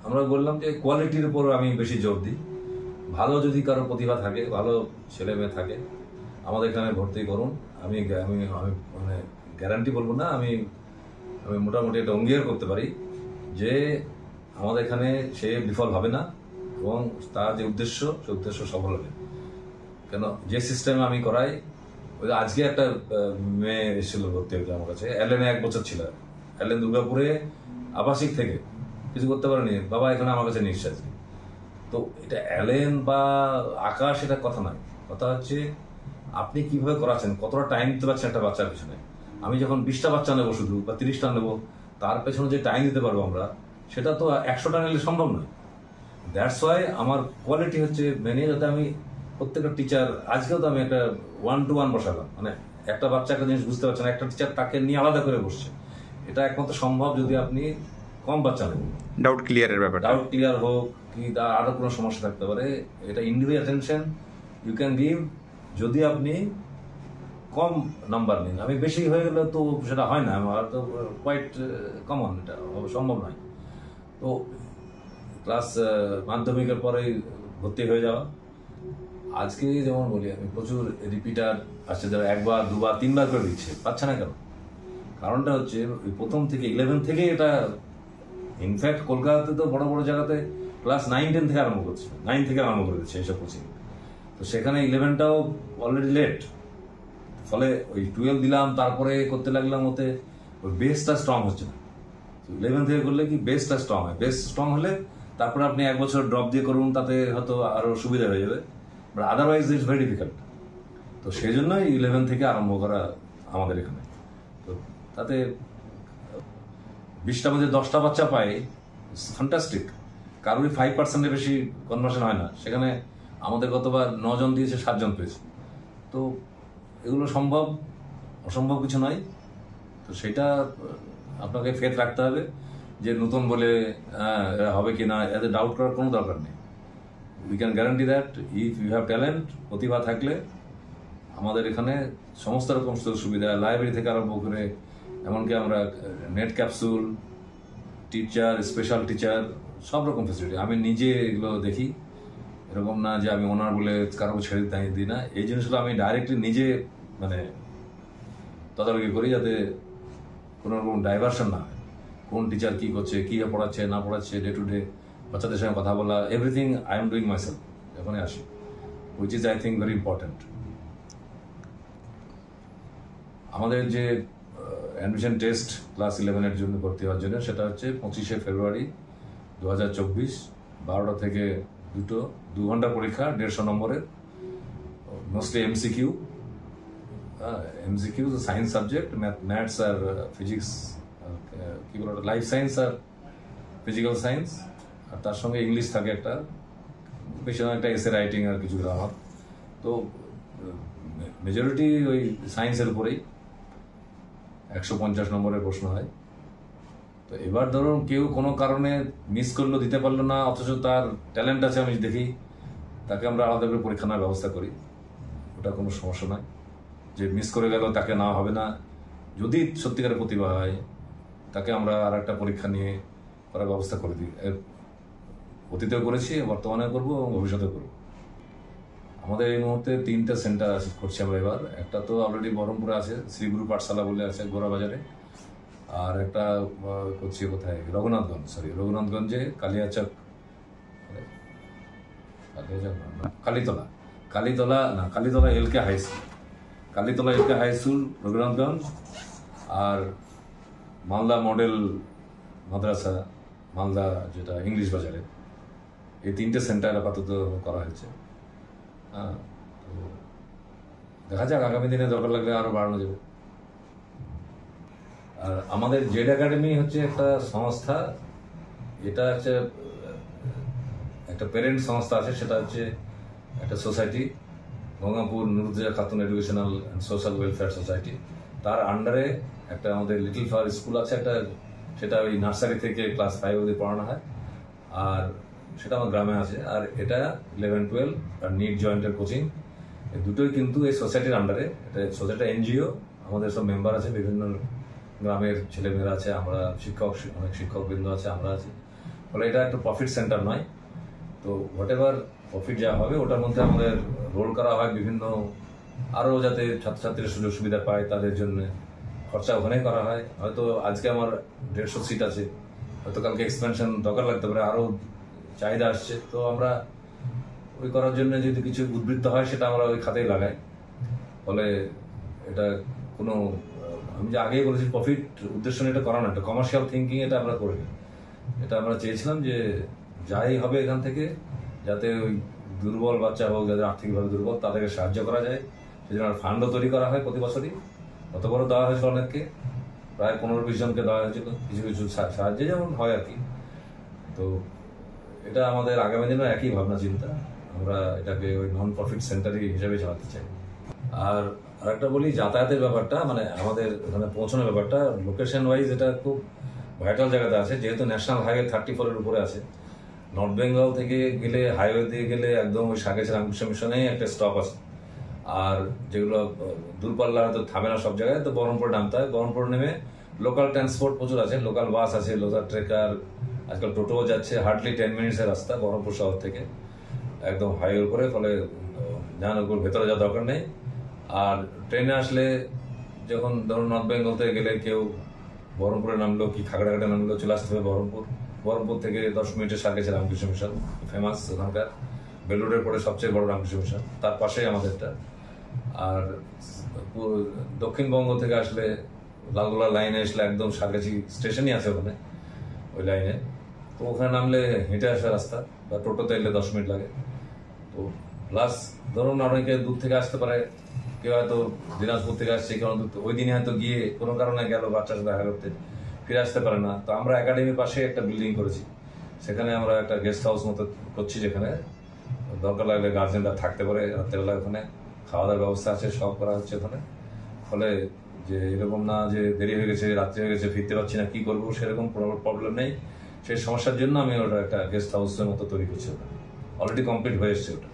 আমরা বললাম যে কোয়ালিটির উপর আমি বেশি জোর দিই। ভালো যদি কারো প্রতিভা থাকে, ভালো ছেলে মেয়ে থাকে, আমাদের এখানে ভর্তি করুন। আমি আমি আমি মানে গ্যারান্টি বলবো না, আমি আমি মোটামুটি এটা অঙ্গীকার করতে পারি যে আমাদের এখানে সে বিফল হবে না এবং তার যে উদ্দেশ্য সে উদ্দেশ্য সফল হবে। কেন, যে সিস্টেমে আমি করাই, ওই আজকে একটা মেয়ে এসেছিল ভর্তি হতে আমার কাছে, এলেনে 1 বছর ছিল, এলেন দুর্গাপুরে আবাসিক থেকে কিছু করতে পারেনি, বাবা এখানে আমার কাছে নিঃশ্বাস। তো এটা অ্যালেন বা আকাশ এটা কথা নয়, কথা হচ্ছে আপনি কিভাবে করাচ্ছেন, কতটা টাইম দিতে পারছেন একটা বাচ্চার পেছনে। আমি যখন 20টা বাচ্চা নেবো শুধু বা 30টা নেবো, তার পেছনে যে টাইম দিতে পারবো আমরা, সেটা তো 100টা নিলে সম্ভব নয়। দ্যাটস ওয়াই আমার কোয়ালিটি হচ্ছে মেনে, যাতে আমি প্রত্যেকটা টিচার, আজকেও তো আমি একটা 1-to-1 বসালাম, মানে একটা বাচ্চা একটা জিনিস বুঝতে পারছে না, একটা টিচার তাকে নিয়ে আলাদা করে বসছে। এটা একমাত্র সম্ভব যদি আপনি কম বাচ্চা নেন। ডাউট ক্লিয়ারের ব্যাপার, ডাউট ক্লিয়ার হোক কি তার আরো কোনো সমস্যা থাকতে পারে, এটা individual attention you can give যদি আপনি কম নাম্বার নিন। আমি বেশি হয়ে গেলে তো সেটা হয় না, আমার তো কোয়াইট কমন, এটা সম্ভব নয়। তো ক্লাস মাধ্যমিকের পরে ভর্তি হয়ে যাওয়া। আজকে যেমন বলি আমি, প্রচুর রিপিটার আসছে, যারা 1 বার 2 বার 3 বার করে দিচ্ছে, পাচ্ছে না কেন? কারণটা হচ্ছে ওই প্রথম থেকে 11 থেকে এটা, ইনফ্যাক্ট কলকাতাতে তো বড় বড় জায়গাতে ক্লাস 9-10 থেকে আরম্ভ করছে, 9 থেকে আরম্ভ করে দিচ্ছে এইসব কোচিং। তো সেখানে 11টাও অলরেডি লেট, ফলে ওই 12 দিলাম তারপরে করতে লাগলাম, ওতে ওই বেসটা স্ট্রং হচ্ছে না। 11 থেকে করলে কি বেসটা স্ট্রং হয়, বেস স্ট্রং হলে তারপরে আপনি 1 বছর ড্রপ দিয়ে করুন, তাতে হয়তো আরো সুবিধা হয়ে যাবে, but otherwise it's very difficult. তো সেই জন্যই 11 থেকে আরম্ভ করা আমাদের এখানে। তো তাতে 20টার মধ্যে 10টা বাচ্চা পায়, ফ্যান্টাস্টিক। কারোরই 5%-এর বেশি কনভার্সন হয় না, সেখানে আমাদের গতবার 9 জন দিয়েছে, 7 জন পেয়েছে। তো এগুলো সম্ভব, অসম্ভব কিছু নয়। তো সেটা আপনাকে ফেথ রাখতে হবে যে নতুন বলে হবে কি না, এতে ডাউট করার কোনো দরকার নেই। We can guarantee that if you have talent, প্রতিভা থাকলে আমাদের এখানে সমস্ত রকম সুবিধা, লাইব্রেরি থেকে আরম্ভ করে এমনকি আমরা net capsule, teacher, special teacher, সব রকম ফেসিলিটি আমি নিজে এগুলো দেখি। এরকম না যে আমি ওনার বলে কারো ছেড়ে দিই না, এই জিনিসগুলো আমি ডাইরেক্টলি নিজে মানে তদারকি করি, যাতে কোনো রকম ডাইভার্সন না হয়। কোন টিচার কি করছে, কি পড়াচ্ছে না পড়াচ্ছে, ডে টু ডে বাচ্চাদের সঙ্গে কথা বলা, everything I am doing myself যখনই আসি, which is I think very important. আমাদের যে অ্যাডমিশন টেস্ট ক্লাস 11-এর জন্য ভর্তি হওয়ার জন্য, সেটা হচ্ছে 25শে ফেব্রুয়ারি 2024, 12টা থেকে 2 ঘন্টার পরীক্ষা, 150 নম্বরের, mostly MCQ. MCQ science subject, maths আর ফিজিক্স, কি বলে লাইফ সায়েন্স আর ফিজিক্যাল সায়েন্স, আর তার সঙ্গে ইংলিশ থাকে একটা, বেশি একটা এসে রাইটিং আর কিছু গ্রামার। তো মেজরিটি ওই সায়েন্সের উপরেই 150 নম্বরের প্রশ্ন হয়। তো এবার ধরুন কেউ কোনো কারণে মিস করলো, দিতে পারলো না, অথচ তার ট্যালেন্ট আছে, আমি দেখি তাকে আমরা আলাদা করে পরীক্ষা নেওয়ার ব্যবস্থা করি, ওটা কোনো সমস্যা নয়। যে মিস করে গেল তাকে নেওয়া হবে না, যদি সত্যিকারের প্রতিভা হয় তাকে আমরা আর একটা পরীক্ষা নিয়ে করার ব্যবস্থা করে দিই। অতীতেও করেছি, বর্তমানে করবো এবং ভবিষ্যতে করবো। আমাদের এই মুহূর্তে 3টে সেন্টার করছি আমরা এবার। একটা তো অলরেডি বহরমপুরে আছে, শ্রীগুরু পাঠশালা বলে আছে গোড়াবাজারে, আর একটা করছি কোথায়, রঘুনাথগঞ্জে Kaliachak, Kalitala LK high school, Kalitala LK high school Raghunathganj, আর মালদা মডেল মাদ্রাসা, মালদা যেটা ইংলিশ বাজারে, এই 3টে সেন্টার আপাতত করা হয়েছে। হ্যাঁ, তো দেখা যাক, আগামী দিনে দরকার লাগলে আরো বাড়ানো যাবে। আর আমাদের জেড একাডেমি হচ্ছে একটা সংস্থা, এটা হচ্ছে একটা প্যারেন্ট সংস্থা আছে, সেটা হচ্ছে একটা society, Gangapur Nuruzzaman Khatun educational and social welfare society, তার আন্ডারে একটা আমাদের লিটল ফ্লাওয়ার স্কুল আছে একটা, সেটা ওই নার্সারি থেকে ক্লাস 5 অবধি পড়ানো হয়, আর সেটা আমার গ্রামে আছে। আর এটা 11-12 আর নিট জয়েন্টের কোচিং, এই দুটোই কিন্তু এই সোসাইটির আন্ডারে। এটা সোসাইটি এনজিও, আমাদের সব মেম্বার আছে, বিভিন্ন গ্রামের ছেলেমেয়েরা আছে, আমরা শিক্ষক, অনেক শিক্ষকবৃন্দ আছে, আমরা আছি। ফলে এটা একটা প্রফিট সেন্টার নয়। তো হোয়াট এভার প্রফিট যা হবে ওটার মধ্যে আমাদের রোল করা হয় বিভিন্ন, আরও যাতে ছাত্রছাত্রীরা সুযোগ সুবিধা পায় তাদের জন্য খরচা ওখানেই করা হয়। হয়তো আজকে আমার 150 সিট আছে, হয়তো কালকে এক্সপেনশন দরকার লাগতে পারে, আরও চাহিদা আসছে, তো আমরা ওই করার জন্য যদি কিছু উদ্বৃত্ত হয় সেটা আমরা ওই খাতেই লাগাই। ফলে এটা কোনো, আমি যে আগেই বলেছি প্রফিট উদ্দেশ্য নিয়ে এটা করা না, এটা কমার্শিয়াল থিঙ্কিং, এটা আমরা করি। এটা আমরা চেয়েছিলাম যে যাই হবে এখান থেকে যাতে ওই দুর্বল বাচ্চা হোক, যাদের আর্থিকভাবে দুর্বল তাদেরকে সাহায্য করা যায়, সেজন্য ফান্ডও তৈরি করা হয় প্রতি বছরই। কত বড় দেওয়া হয়েছিল অনেককে, প্রায় 15-20 জনকে দেওয়া হয়েছিল কিছু কিছু সাহায্যে যেমন হয় আর কি। তো এটা আমাদের আগামী দিনের একই ভাবনা চিন্তা, আমরা এটাকে ওই নন প্রফিট সেন্টারই হিসেবে চালাতে চাই। আর আরেকটা বলি, যাতায়াতের ব্যাপারটা, মানে আমাদের ওখানে পৌঁছানোর ব্যাপারটা লোকেশন ওয়াইজ এটা খুব ভাইটাল জায়গাতে আছে, যেহেতু ন্যাশনাল হাইওয়ে 34 এর উপরে আছে। নর্থ বেঙ্গল থেকে গেলে হাইওয়ে দিয়ে গেলে একদম ওই সাগের রামকৃষ্ণ মিশনেই একটা স্টপ আছে। আর যেগুলো দূরপাল্লা হয়তো থামে না সব জায়গায়, তো বহরমপুরে নামতে হয়। বহরমপুর নেমে লোকাল ট্রান্সপোর্ট প্রচুর আছে, লোকাল বাস আছে, লোকাল ট্রেকার, আজকাল টোটোও যাচ্ছে। হার্ডলি 10 মিনিটসের রাস্তা বহরমপুর শহর থেকে একদম হাইওয়ের উপরে, ফলে যাওয়ার উপর ভেতরে যাওয়ার দরকার নেই। আর ট্রেনে আসলে যখন ধরুন নর্থ বেঙ্গল থেকে গেলে কেউ বহরমপুরে নামলো কি খাগড়াঘাটে নামলো, চলে আসতে হবে বহরমপুর। বহরমপুর থেকে 10 মিনিটের সাথে গেছে রামকৃষ্ণ মিশন, ফেমাস ওখানকার। বেলুড়ের পরে সবচেয়ে বড় রামকৃষ্ণ মিশন, তার পাশেই আমাদেরটা। আর দক্ষিণবঙ্গ থেকে আসলে লালগোলা লাইনে আসলে একদম সারগাছি স্টেশনই আছে ওখানে, ওই লাইনে। তো ওখানে নামলে হেঁটে আসা রাস্তা, বা টোটোতে এলে 10 মিনিট লাগে। তো প্লাস ধরুন অনেকে দূর থেকে আসতে পারে, কেউ হয়তো দিনাজপুর থেকে আসছে, কারণ ওই দিনে হয়তো গিয়ে কোনো কারণে গেল বাচ্চার সাথে দেখা করতে, ফিরে আসতে পারে না। তো আমরা একাডেমির পাশে একটা বিল্ডিং করেছি, সেখানে আমরা একটা গেস্ট হাউস মতো করছি, যেখানে দরকার লাগলে গার্জেনরা থাকতে পারে রাত্রেবেলা। ওখানে খাওয়া দাওয়ার ব্যবস্থা আছে, সব করা হচ্ছে ওখানে। ফলে যে এরকম না যে দেরি হয়ে গেছে, রাত্রি হয়ে গেছে, ফিরতে পারছি না, কি করবো, সেরকম কোনো প্রবলেম নেই। সেই সমস্যার জন্য আমি ওটা একটা গেস্ট হাউসের মতো তৈরি করছি, ওটা অলরেডি কমপ্লিট হয়ে এসছে ওটা।